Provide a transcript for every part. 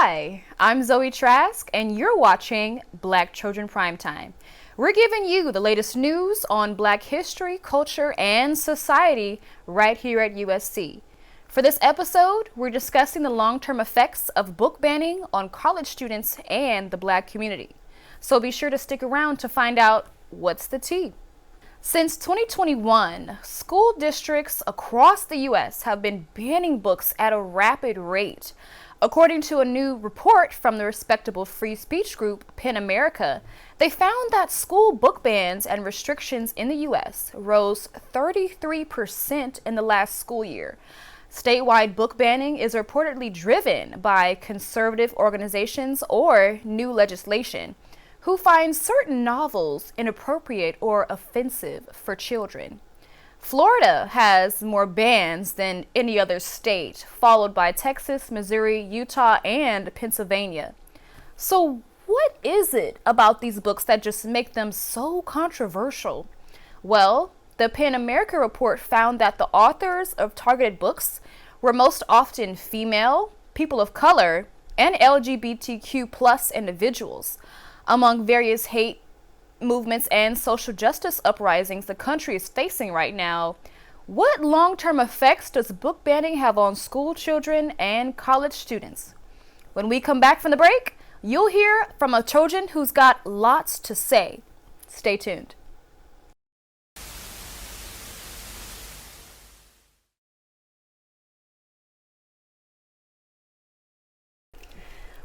Hi, I'm Zoe Trask, and you're watching Black Trojan Primetime. We're giving you the latest news on Black history, culture, and society right here at USC. For this episode, we're discussing the long-term effects of book banning on college students and the Black community. So be sure to stick around to find out what's the tea. Since 2021, school districts across the U.S. have been banning books at a rapid rate. According to a new report from the respectable free speech group PEN America, they found that school book bans and restrictions in the U.S. rose 33% in the last school year. Statewide book banning is reportedly driven by conservative organizations or new legislation, who find certain novels inappropriate or offensive for children. Florida has more bans than any other state, followed by Texas, Missouri, Utah, and Pennsylvania. So what is it about these books that just make them so controversial? Well, the PEN America report found that the authors of targeted books were most often female, people of color, and LGBTQ plus individuals. Among various hate movements and social justice uprisings the country is facing right now, what long-term effects does book banning have on school children and college students? When we come back from the break, you'll hear from a Trojan who's got lots to say. Stay tuned.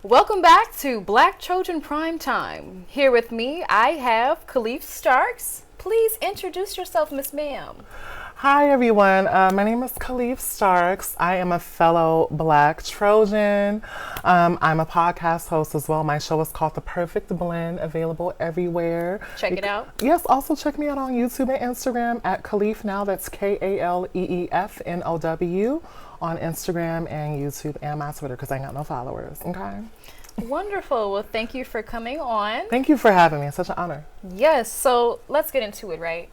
Welcome back to Black Trojan Primetime. Here with me, I have Kaleef Starks. Please introduce yourself, Miss Ma'am. Hi, everyone. My name is Kaleef Starks. I am a fellow Black Trojan. I'm a podcast host as well. My show is called The Perfect Blend, available everywhere. Check it out. Yes, also check me out on YouTube and Instagram at Kaleef Now. That's KaleefNow on Instagram and YouTube and my Twitter because I got no followers. Okay. Wonderful. Well, thank you for coming on. Thank you for having me. It's such an honor. Yes. So let's get into it, right?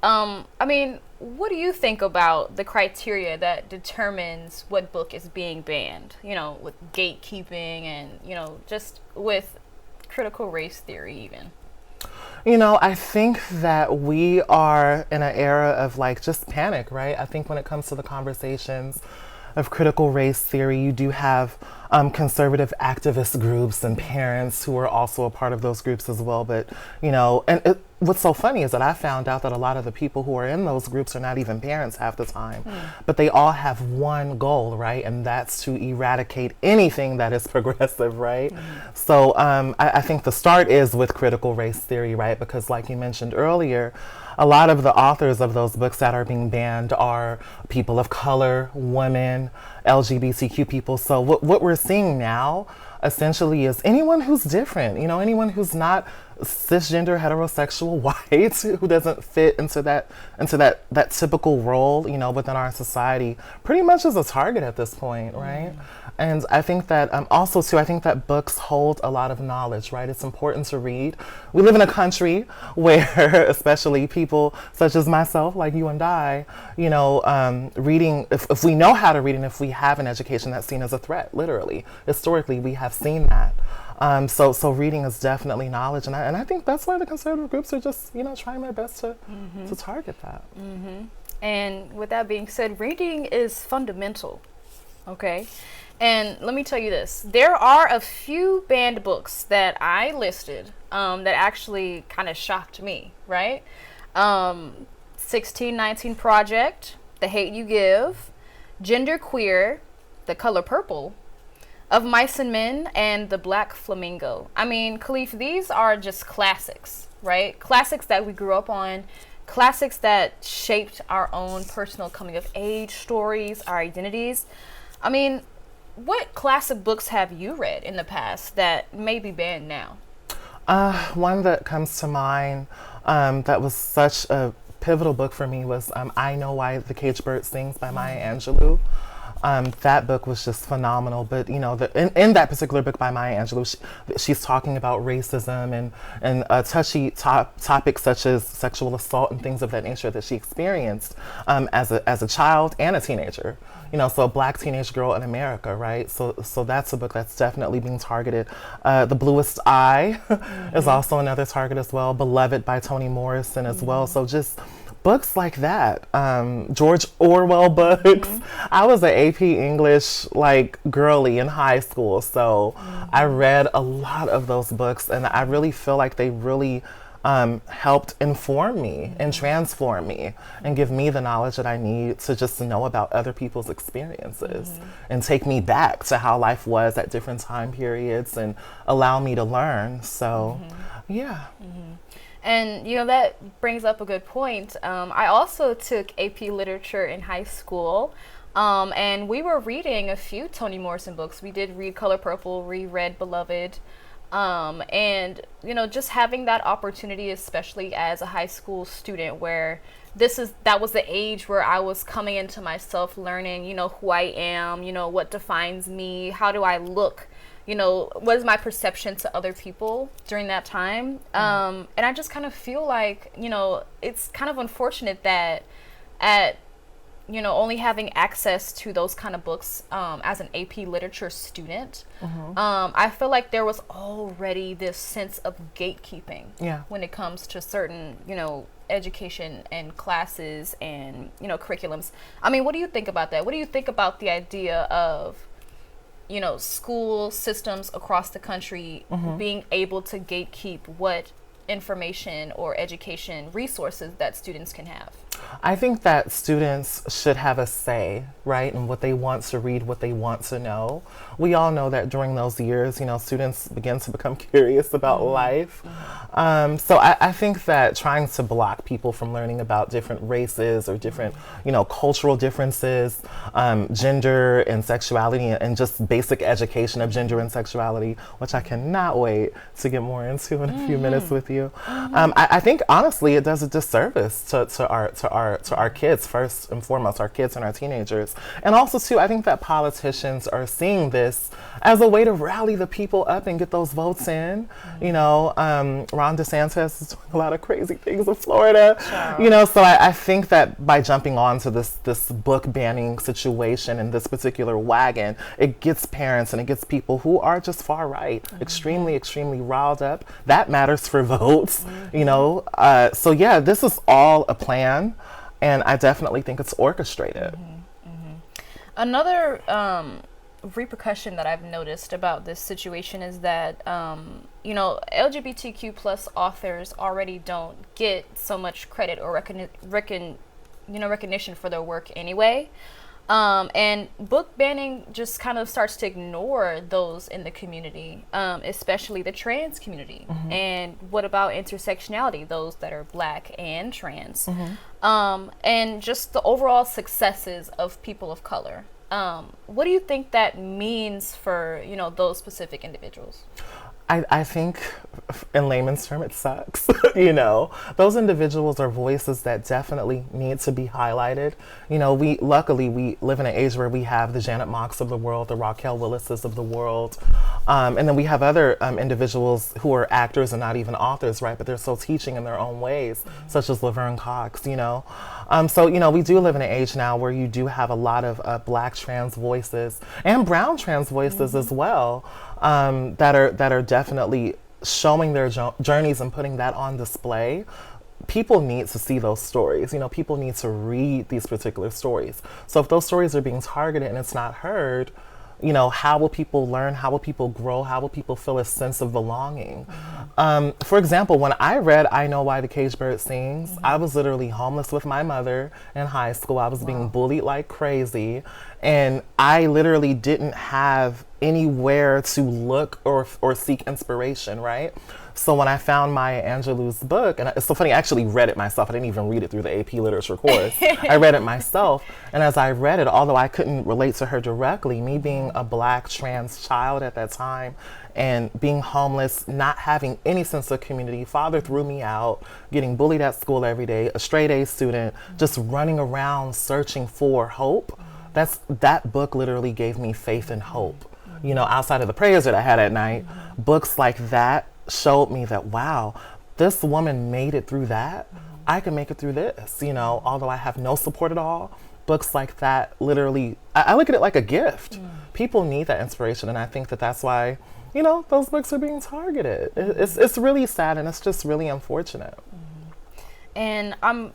What do you think about the criteria that determines what book is being banned? You know, with gatekeeping and, just with critical race theory even. I think that we are in an era of just panic, right? I think when it comes to the conversations of critical race theory, you do have conservative activist groups and parents who are also a part of those groups as well. But, what's so funny is that I found out that a lot of the people who are in those groups are not even parents half the time, but they all have one goal, right? And that's to eradicate anything that is progressive, right? So I think the start is with critical race theory, right? Because like you mentioned earlier, a lot of the authors of those books that are being banned are people of color, women, LGBTQ people. So what we're seeing now essentially is anyone who's different, anyone who's not cisgender, heterosexual, white, who doesn't fit into that typical role, within our society, pretty much is a target at this point, right? And I think that also too, I think that books hold a lot of knowledge, right? It's important to read. We live in a country where, especially people such as myself, like you and I, reading, if we know how to read and if we have an education, that's seen as a threat, literally. Historically, we have seen that. So reading is definitely knowledge, and I think that's why the conservative groups are just trying their best to target that. And with that being said, reading is fundamental, okay? And let me tell you this: there are a few banned books that I listed that actually kind of shocked me, right? 1619 Project, The Hate You Give, Gender Queer, The Color Purple, Of Mice and Men, and The Black Flamingo. I mean, Kaleef, these are just classics, right? Classics that we grew up on, classics that shaped our own personal coming of age stories, our identities. I mean, what classic books have you read in the past that may be banned now? One that comes to mind that was such a pivotal book for me was I Know Why the Caged Bird Sings by Maya Angelou. That book was just phenomenal. But you know, in that particular book by Maya Angelou, she's talking about racism and touchy topics such as sexual assault and things of that nature that she experienced as a child and a teenager. You know, so a Black teenage girl in America, right? So that's a book that's definitely being targeted. The Bluest Eye is also another target as well. Beloved by Toni Morrison as well. So just books like that. George Orwell books. I was an AP English like girly in high school, so I read a lot of those books, and I really feel like they really helped inform me and transform me and give me the knowledge that I need to just know about other people's experiences and take me back to how life was at different time periods and allow me to learn. So, yeah. And you know, that brings up a good point. I also took AP Literature in high school, and we were reading a few Toni Morrison books. We did read Color Purple, reread Beloved, and you know, just having that opportunity, especially as a high school student, where that was the age where I was coming into myself, learning, you know, who I am, you know, what defines me, how do I look, you know, what is my perception to other people during that time. And I just kind of feel like, you know, it's kind of unfortunate that you know, only having access to those kind of books as an AP literature student, I feel like there was already this sense of gatekeeping when it comes to certain, you know, education and classes and, you know, curriculums. I mean, what do you think about that? What do you think about the idea of, you know, school systems across the country being able to gatekeep what information or education resources that students can have? I think that students should have a say, right, in what they want to read, what they want to know. We all know that during those years, you know, students begin to become curious about life. So I think that trying to block people from learning about different races or different, you know, cultural differences, gender and sexuality, and just basic education of gender and sexuality, which I cannot wait to get more into in a few minutes with you. I think honestly it does a disservice to our kids, first and foremost, our kids and our teenagers. And also too, I think that politicians are seeing this as a way to rally the people up and get those votes in. You know, Ron DeSantis is doing a lot of crazy things in Florida. You know, so I think that by jumping on to this book banning situation in this particular wagon, it gets parents and it gets people who are just far right, extremely riled up. That matters for votes, you know. So yeah, this is all a plan, and I definitely think it's orchestrated. Another repercussion that I've noticed about this situation is that you know, LGBTQ plus authors already don't get so much credit or recognition for their work anyway. And book banning just kind of starts to ignore those in the community, especially the trans community. And what about intersectionality, those that are Black and trans? And just the overall successes of people of color. What do you think that means for, you know, those specific individuals? I think in layman's term, it sucks. You know, those individuals are voices that definitely need to be highlighted. You know, luckily we live in an age where we have the Janet Mocks of the world, the Raquel Willises of the world. And then we have other individuals who are actors and not even authors, right? But they're still teaching in their own ways, such as Laverne Cox, you know. So, you know, we do live in an age now where you do have a lot of Black trans voices and brown trans voices as well, that are definitely showing their journeys and putting that on display. People need to see those stories. You know, people need to read these particular stories. So if those stories are being targeted and it's not heard, you know, how will people learn? How will people grow? How will people feel a sense of belonging? For example, when I read I Know Why the Caged Bird Sings, I was literally homeless with my mother in high school. I was being bullied like crazy. And I literally didn't have anywhere to look or seek inspiration, right? So when I found Maya Angelou's book, and it's so funny, I actually read it myself. I didn't even read it through the AP Literature course. I read it myself. And as I read it, although I couldn't relate to her directly, me being a Black trans child at that time and being homeless, not having any sense of community, father threw me out, getting bullied at school every day, a straight A student, just running around searching for hope. that book literally gave me faith and hope. You know, outside of the prayers that I had at night, books like that showed me that, wow, this woman made it through that. I can make it through this, you know, although I have no support at all. Books like that literally, I look at it like a gift. People need that inspiration, and I think that that's why, you know, those books are being targeted. It's really sad, and it's just really unfortunate. And I'm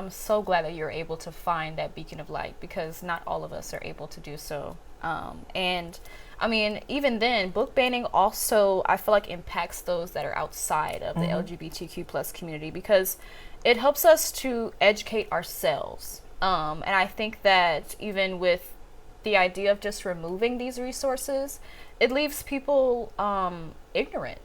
so glad that you're able to find that beacon of light, because not all of us are able to do so. And I mean, even then, book banning also, I feel like, impacts those that are outside of the LGBTQ plus community, because it helps us to educate ourselves. And I think that even with the idea of just removing these resources, it leaves people ignorant,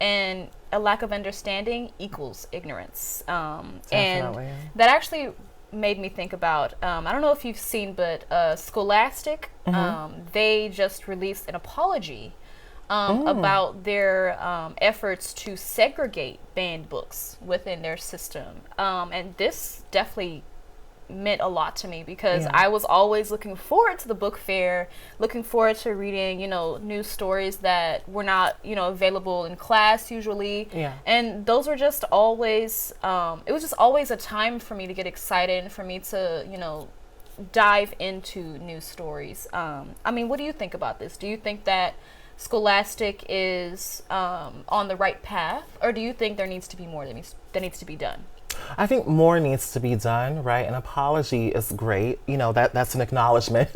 and a lack of understanding equals ignorance. And that actually made me think about, I don't know if you've seen, but Scholastic, they just released an apology about their efforts to segregate banned books within their system. And this definitely meant a lot to me, because I was always looking forward to the book fair, looking forward to reading, you know, new stories that were not, you know, available in class usually. And those were just always, it was just always a time for me to get excited and for me to, you know, dive into new stories. I mean, what do you think about this? Do you think that Scholastic is on the right path, or do you think there needs to be more that needs to be done? I think more needs to be done, right? An apology is great. You know, that's an acknowledgement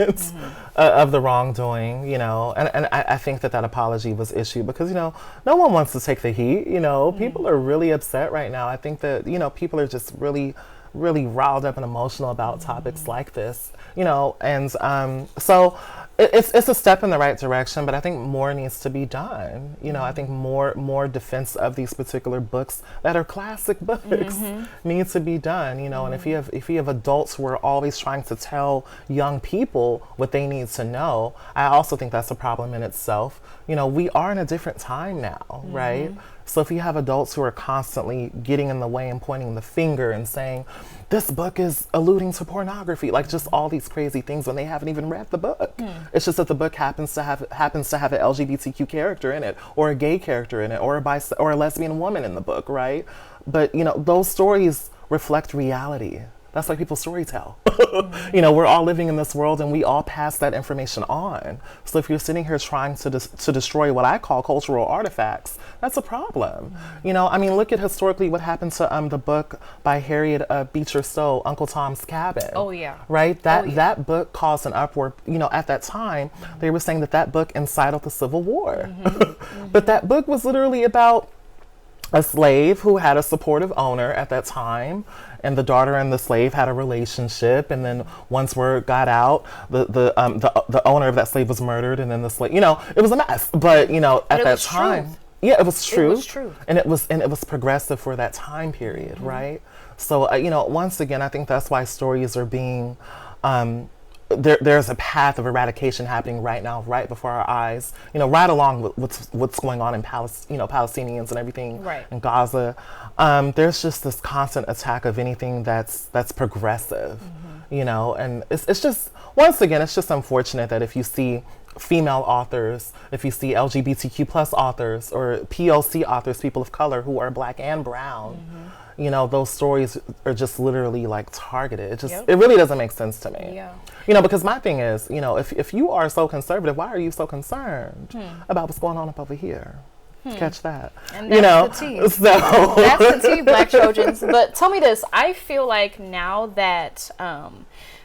of the wrongdoing, you know, and I think that apology was issued because, you know, no one wants to take the heat, you know. People are really upset right now. I think that, you know, people are just really riled up and emotional about topics like this, you know, and so it's a step in the right direction, but I think more needs to be done. You know, I think more defense of these particular books that are classic books needs to be done. You know, and if you have adults who are always trying to tell young people what they need to know, I also think that's a problem in itself. You know, we are in a different time now, right? So if you have adults who are constantly getting in the way and pointing the finger and saying, this book is alluding to pornography, like just all these crazy things when they haven't even read the book. It's just that the book happens to have an LGBTQ character in it, or a gay character in it, or a lesbian woman in the book, right? But, you know, those stories reflect reality. That's why people storytell. You know, we're all living in this world, and we all pass that information on. So if you're sitting here trying to destroy what I call cultural artifacts, that's a problem. You know, I mean, look at historically what happened to the book by Harriet Beecher Stowe, Uncle Tom's Cabin. Oh yeah. Right. That book caused an uproar. You know, at that time, they were saying that book incited the Civil War. But that book was literally about a slave who had a supportive owner at that time, and the daughter and the slave had a relationship, and then once word got out, the owner of that slave was murdered, and then the slave, you know, it was a mess. But you know, at that time, it was true. It was true, and it was progressive for that time period, right? So you know, once again, I think that's why stories are being there's a path of eradication happening right now, right before our eyes. You know, right along with what's going on in Palestinians and everything in Gaza. There's just this constant attack of anything that's progressive. You know, and it's just, once again, it's just unfortunate that if you see female authors, if you see LGBTQ plus authors or POC authors, people of color who are Black and brown, you know, those stories are just literally like targeted. It just, it really doesn't make sense to me. You know, because my thing is, you know, if you are so conservative, why are you so concerned about what's going on up over here? Catch that. And that's the tea. So that's the tea, Black Trojans. But tell me this, I feel like now that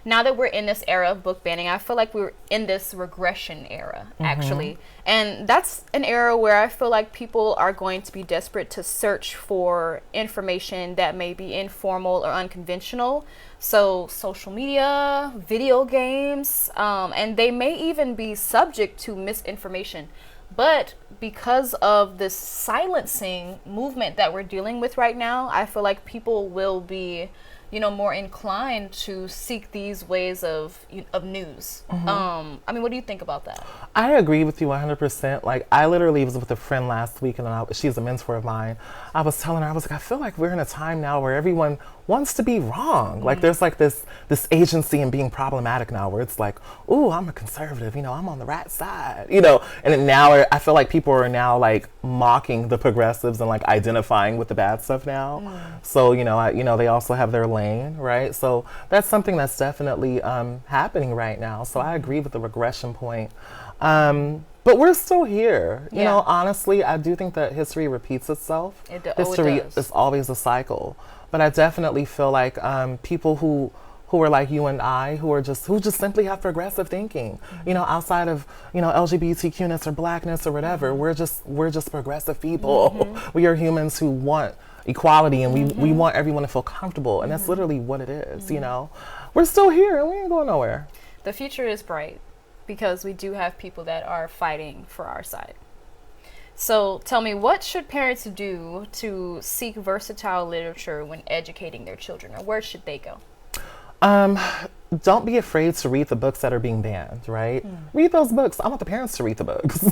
we're in this era of book banning, I feel like we're in this regression era, actually. And that's an era where I feel like people are going to be desperate to search for information that may be informal or unconventional. So social media, video games, and they may even be subject to misinformation. But because of this silencing movement that we're dealing with right now, I feel like people will be, more inclined to seek these ways of news. I mean, what do you think about that? I agree with you 100%. Like, I literally was with a friend last week, and she's a mentor of mine. I was telling her, I was like, I feel like we're in a time now where everyone wants to be wrong. Like, there's like this agency in being problematic now, where it's like, ooh, I'm a conservative, I'm on the right side, and then now I feel like people are now like mocking the progressives and like identifying with the bad stuff now. So, they also have their lane, right? So that's something that's definitely happening right now. So I agree with the regression point. But we're still here. You know, honestly, I do think that history repeats itself. History is always a cycle. But I definitely feel like people who are like you and I, who just simply have progressive thinking, outside of, LGBTQness or blackness or whatever, we're just progressive people. We are humans who want equality, and we want everyone to feel comfortable, and that's literally what it is. We're still here and we ain't going nowhere. The future is bright because we do have people that are fighting for our side. So tell me, what should parents do to seek versatile literature when educating their children, or where should they go? Don't be afraid to read the books that are being banned, right? Read those books. I want the parents to read the books.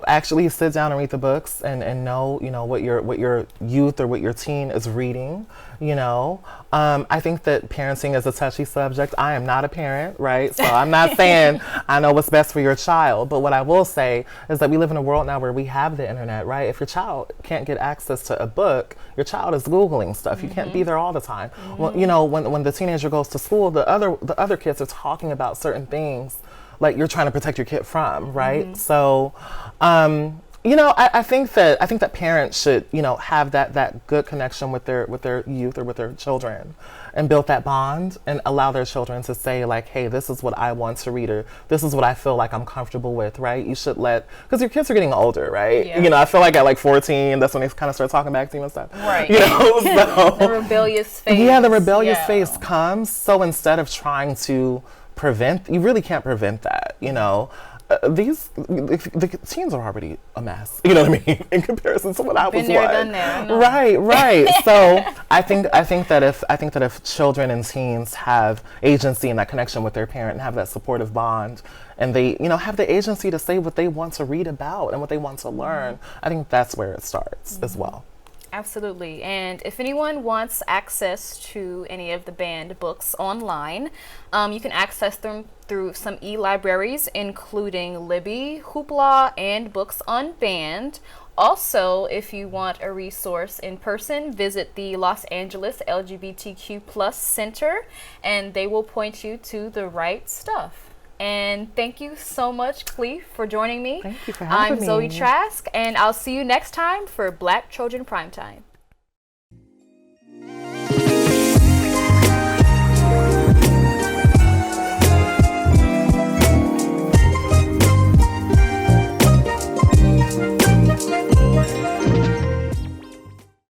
Actually sit down and read the books and know, what your youth or what your teen is reading, I think that parenting is a touchy subject. I am not a parent, right? So I'm not saying I know what's best for your child, but what I will say is that we live in a world now where we have the internet, right? If your child can't get access to a book, your child is Googling stuff. You can't be there all the time. Well, when the teenager goes to school, the other kids are talking about certain things like you're trying to protect your kid from, right? So, I think that parents should, have that good connection with their youth or with their children, and build that bond and allow their children to say like, hey, this is what I want to read, or this is what I feel like I'm comfortable with, right? You should because your kids are getting older, right? I feel like at like 14, that's when they kind of start talking back to you and stuff. Right. So the rebellious phase. Yeah, the rebellious phase comes. So instead of trying to you really can't prevent that, the teens are already a mess, you know what I mean, in comparison to what I was like. Done there. Right. So I think that if children and teens have agency and that connection with their parent and have that supportive bond, and they have the agency to say what they want to read about and what they want to learn, I think that's where it starts as well. Absolutely. And if anyone wants access to any of the banned books online, you can access them through some e-libraries, including Libby, Hoopla, and Books Unbanned. Also, if you want a resource in person, visit the Los Angeles LGBTQ Plus Center, and they will point you to the right stuff. And thank you so much, Kaleef, for joining me. Thank you for having me. I'm Zoe Trask, and I'll see you next time for Black Trojan Primetime.